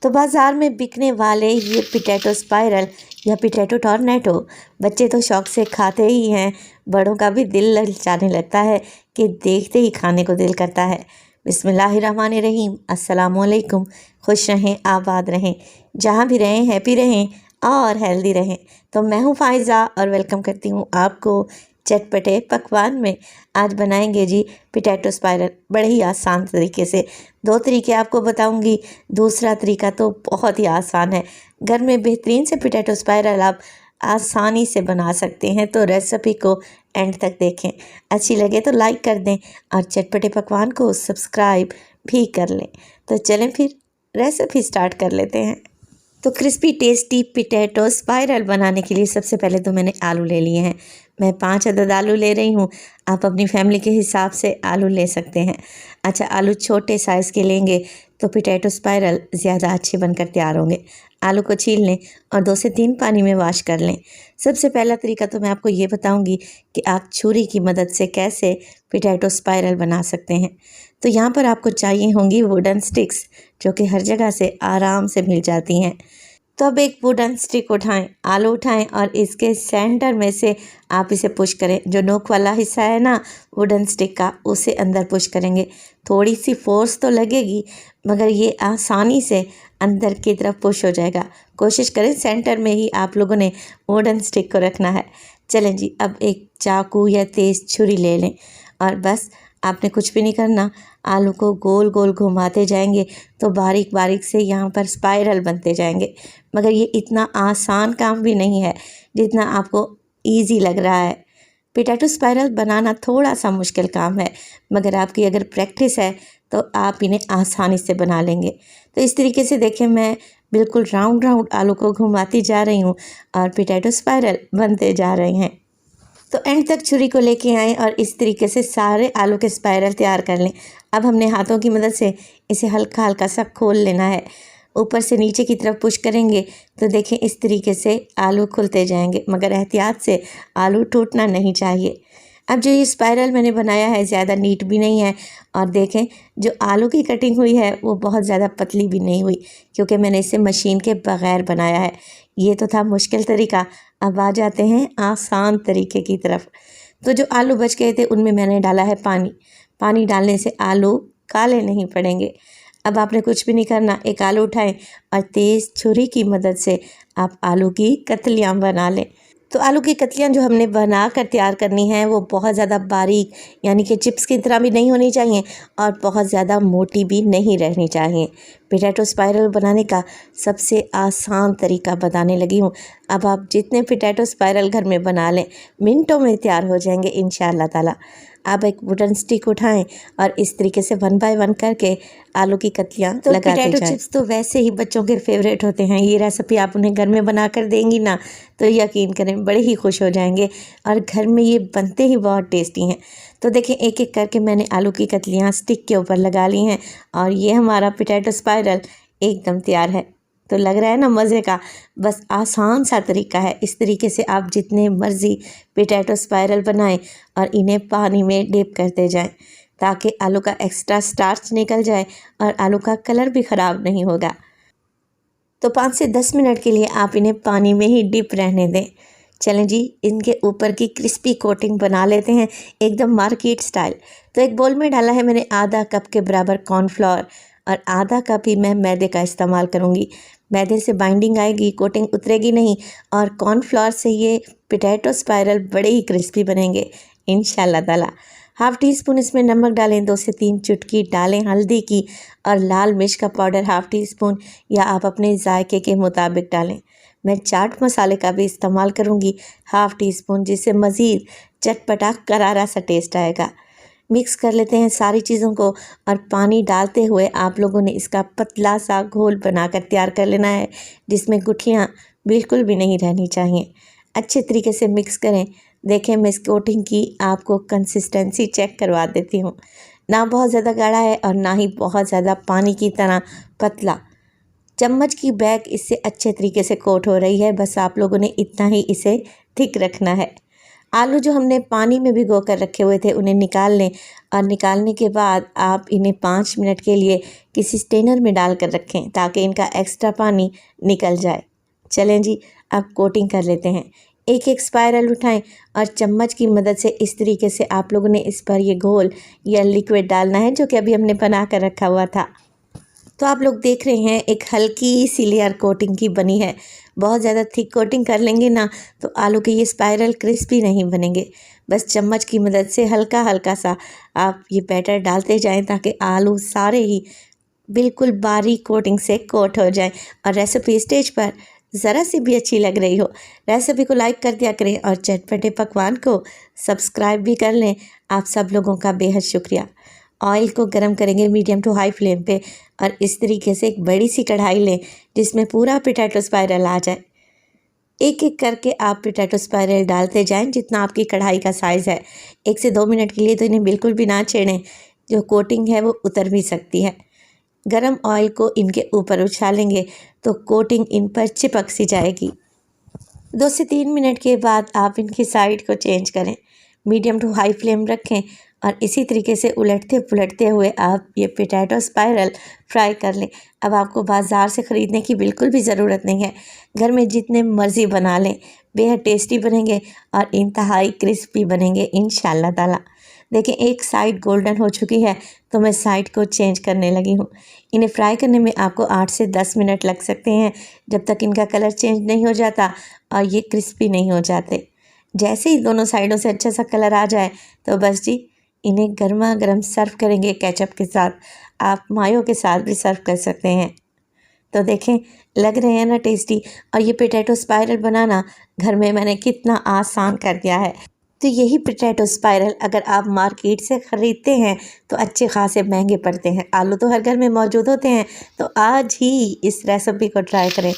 तो बाज़ार में बिकने वाले ये पोटैटो स्पाइरल या पोटैटो टॉर्नेडो बच्चे तो शौक़ से खाते ही हैं, बड़ों का भी दिल ललचाने लगता है कि देखते ही खाने को दिल करता है। बिस्मिल्लाहिर्रहमानिर्रहीम, अस्सलाम वालेकुम। खुश रहें, आबाद रहें, जहाँ भी रहें हैप्पी रहें और हेल्दी रहें। तो मैं हूँ फ़ाइज़ा और वेलकम करती हूँ आपको चटपटे पकवान में। आज बनाएंगे जी पोटैटो स्पाइरल बड़े ही आसान तरीके से। दो तरीके आपको बताऊंगी, दूसरा तरीका तो बहुत ही आसान है। घर में बेहतरीन से पोटैटो स्पाइरल आप आसानी से बना सकते हैं। तो रेसिपी को एंड तक देखें, अच्छी लगे तो लाइक कर दें और चटपटे पकवान को सब्सक्राइब भी कर लें। तो चलें फिर रेसिपी स्टार्ट कर लेते हैं। तो क्रिस्पी टेस्टी पोटैटो स्पाइरल बनाने के लिए सबसे पहले तो मैंने आलू ले लिए हैं। मैं 5 अदद आलू ले रही हूँ। आप अपनी फैमिली के हिसाब से आलू ले सकते हैं। अच्छा, आलू छोटे साइज़ के लेंगे तो पोटैटो स्पाइरल ज़्यादा अच्छे बनकर तैयार होंगे। आलू को छील लें और 2 से 3 पानी में वॉश कर लें। सबसे पहला तरीका तो मैं आपको ये बताऊंगी कि आप छुरी की मदद से कैसे पोटैटो स्पाइरल बना सकते हैं। तो यहाँ पर आपको चाहिए होंगी वुडन स्टिक्स, जो कि हर जगह से आराम से मिल जाती हैं। तो अब एक वुडन स्टिक उठाएं, आलू उठाएं और इसके सेंटर में से आप इसे पुश करें। जो नोक वाला हिस्सा है ना वुडन स्टिक का, उसे अंदर पुश करेंगे। थोड़ी सी फोर्स तो लगेगी, मगर ये आसानी से अंदर की तरफ पुश हो जाएगा। कोशिश करें सेंटर में ही आप लोगों ने वुडन स्टिक को रखना है। चलें जी, अब एक चाकू या तेज़ छुरी ले लें और बस आपने कुछ भी नहीं करना, आलू को गोल गोल घुमाते जाएंगे तो बारीक बारीक से यहाँ पर स्पाइरल बनते जाएंगे। मगर ये इतना आसान काम भी नहीं है जितना आपको इजी लग रहा है। पोटैटो स्पाइरल बनाना थोड़ा सा मुश्किल काम है, मगर आपकी अगर प्रैक्टिस है तो आप इन्हें आसानी से बना लेंगे। तो इस तरीके से देखें, मैं बिल्कुल राउंड राउंड आलू को घुमाती जा रही हूँ और पोटैटो स्पाइरल बनते जा रहे हैं। तो एंड तक छुरी को लेके आएँ और इस तरीके से सारे आलू के स्पाइरल तैयार कर लें। अब हमने हाथों की मदद से इसे हल्का हल्का सा खोल लेना है। ऊपर से नीचे की तरफ पुश करेंगे तो देखें इस तरीके से आलू खुलते जाएंगे, मगर एहतियात से आलू टूटना नहीं चाहिए। अब जो ये स्पाइरल मैंने बनाया है ज़्यादा नीट भी नहीं है, और देखें जो आलू की कटिंग हुई है वो बहुत ज़्यादा पतली भी नहीं हुई, क्योंकि मैंने इसे मशीन के बग़ैर बनाया है। ये तो था मुश्किल तरीका। अब आ जाते हैं आसान तरीके की तरफ। तो जो आलू बच गए थे उनमें मैंने डाला है पानी। पानी डालने से आलू काले नहीं पड़ेंगे। अब आपने कुछ भी नहीं करना, एक आलू उठाएं और तेज़ छुरी की मदद से आप आलू की कतलियाँ बना लें। तो आलू की कतलियाँ जो हमने बना कर तैयार करनी है वो बहुत ज़्यादा बारीक, यानी कि चिप्स की तरह भी नहीं होनी चाहिए और बहुत ज़्यादा मोटी भी नहीं रहनी चाहिए। पोटैटो स्पाइरल बनाने का सबसे आसान तरीका बताने लगी हूँ। अब आप जितने पोटैटो स्पाइरल घर में बना लें, मिनटों में तैयार हो जाएंगे इंशाअल्लाह ताला। आप एक वुडन स्टिक उठाएं और इस तरीके से 1 बाय 1 करके आलू की कतलियाँ लगाते जाएं। पोटैटो चिप्स तो वैसे ही बच्चों के फेवरेट होते हैं। ये रेसिपी आप उन्हें घर में बना कर देंगी ना तो यकीन करें बड़े ही खुश हो जाएंगे, और घर में ये बनते ही बहुत टेस्टी हैं। तो देखें एक एक करके मैंने आलू की कतलियाँ स्टिक के ऊपर लगा ली हैं और ये हमारा पोटैटो स्पाइरल एकदम तैयार है। तो लग रहा है ना मज़े का। बस आसान सा तरीका है। इस तरीके से आप जितने मर्ज़ी पोटैटो स्पाइरल बनाएं और इन्हें पानी में डिप करते जाएं, ताकि आलू का एक्स्ट्रा स्टार्च निकल जाए और आलू का कलर भी ख़राब नहीं होगा। तो 5 से 10 मिनट के लिए आप इन्हें पानी में ही डिप रहने दें। चलें जी, इनके ऊपर की क्रिस्पी कोटिंग बना लेते हैं एकदम मार्केट स्टाइल। तो एक बोल में डाला है मैंने आधा कप के बराबर कॉर्नफ्लोर और आधा कप ही मैं मैदे का इस्तेमाल करूँगी। मैदे से बाइंडिंग आएगी, कोटिंग उतरेगी नहीं, और कॉर्नफ्लोर से ये पोटैटो स्पाइरल बड़े ही क्रिस्पी बनेंगे इंशाअल्लाह ताला। हाफ़ टी स्पून इसमें नमक डालें, 2 से 3 चुटकी डालें हल्दी की, और लाल मिर्च का पाउडर हाफ़ टी स्पून या आप अपने जायके के मुताबिक डालें। मैं चाट मसाले का भी इस्तेमाल करूँगी हाफ़ टी स्पून, जिससे मज़ीद चटपटा करारा सा टेस्ट आएगा। मिक्स कर लेते हैं सारी चीज़ों को, और पानी डालते हुए आप लोगों ने इसका पतला सा घोल बनाकर तैयार कर लेना है, जिसमें गुठलियाँ बिल्कुल भी नहीं रहनी चाहिए। अच्छे तरीके से मिक्स करें। देखें मैं इस कोटिंग की आपको कंसिस्टेंसी चेक करवा देती हूँ। ना बहुत ज़्यादा गाढ़ा है और ना ही बहुत ज़्यादा पानी की तरह पतला। चम्मच की बैग इससे अच्छे तरीके से कोट हो रही है। बस आप लोगों ने इतना ही इसे थिक रखना है। आलू जो हमने पानी में भिगो कर रखे हुए थे उन्हें निकाल लें और निकालने के बाद आप इन्हें 5 मिनट के लिए किसी स्ट्रेनर में डाल कर रखें ताकि इनका एक्स्ट्रा पानी निकल जाए। चलें जी, अब कोटिंग कर लेते हैं। एक एक स्पाइरल उठाएं और चम्मच की मदद से इस तरीके से आप लोगों ने इस पर ये घोल या लिक्विड डालना है जो कि अभी हमने बना कर रखा हुआ था। तो आप लोग देख रहे हैं एक हल्की सी लेयर कोटिंग की बनी है। बहुत ज़्यादा थिक कोटिंग कर लेंगे ना तो आलू के ये स्पाइरल क्रिस्पी नहीं बनेंगे। बस चम्मच की मदद से हल्का हल्का सा आप ये बैटर डालते जाएं ताकि आलू सारे ही बिल्कुल बारीक कोटिंग से कोट हो जाए। और रेसिपी स्टेज पर ज़रा सी भी अच्छी लग रही हो, रेसिपी को लाइक कर दिया करें और चटपटे पकवान को सब्सक्राइब भी कर लें। आप सब लोगों का बेहद शुक्रिया। ऑयल को गरम करेंगे मीडियम टू हाई फ्लेम पे और इस तरीके से एक बड़ी सी कढ़ाई लें जिसमें पूरा पोटैटो स्पाइरल आ जाए। एक एक करके आप पोटैटो स्पाइरल डालते जाएं जितना आपकी कढ़ाई का साइज़ है। 1 से 2 मिनट के लिए तो इन्हें बिल्कुल भी ना छेड़ें, जो कोटिंग है वो उतर भी सकती है। गरम ऑयल को इनके ऊपर उछालेंगे तो कोटिंग इन पर चिपक सी जाएगी। 2 से 3 मिनट के बाद आप इनकी साइड को चेंज करें, मीडियम टू हाई फ्लेम रखें और इसी तरीके से उलटते पुलटते हुए आप ये पोटैटो स्पाइरल फ्राई कर लें। अब आपको बाज़ार से ख़रीदने की बिल्कुल भी ज़रूरत नहीं है, घर में जितने मर्ज़ी बना लें, बेहद टेस्टी बनेंगे और इंतहाई क्रिस्पी बनेंगे इंशाल्लाह ताला। देखें एक साइड गोल्डन हो चुकी है तो मैं साइड को चेंज करने लगी हूँ। इन्हें फ्राई करने में आपको 8 से 10 मिनट लग सकते हैं जब तक इनका कलर चेंज नहीं हो जाता और ये क्रिस्पी नहीं हो जाते। जैसे ही दोनों साइडों से अच्छा सा कलर आ जाए तो बस जी इन्हें गर्मा गर्म सर्व करेंगे केचप के साथ। आप मायो के साथ भी सर्व कर सकते हैं। तो देखें लग रहे हैं ना टेस्टी। और ये पोटैटो स्पाइरल बनाना घर में मैंने कितना आसान कर दिया है। तो यही पोटैटो स्पाइरल अगर आप मार्केट से ख़रीदते हैं तो अच्छे खासे महंगे पड़ते हैं। आलू तो हर घर में मौजूद होते हैं, तो आज ही इस रेसिपी को ट्राई करें।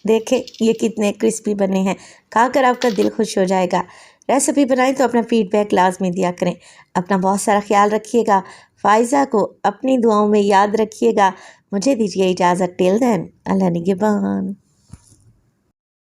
देखें ये कितने क्रिस्पी बने हैं, खाकर आपका दिल खुश हो जाएगा। रेसिपी बनाएं तो अपना फीडबैक लाजमी दिया करें। अपना बहुत सारा ख्याल रखिएगा। फ़ाइज़ा को अपनी दुआओं में याद रखिएगा। मुझे दीजिए इजाज़त। टिल देन, अल्लाह निगहबान।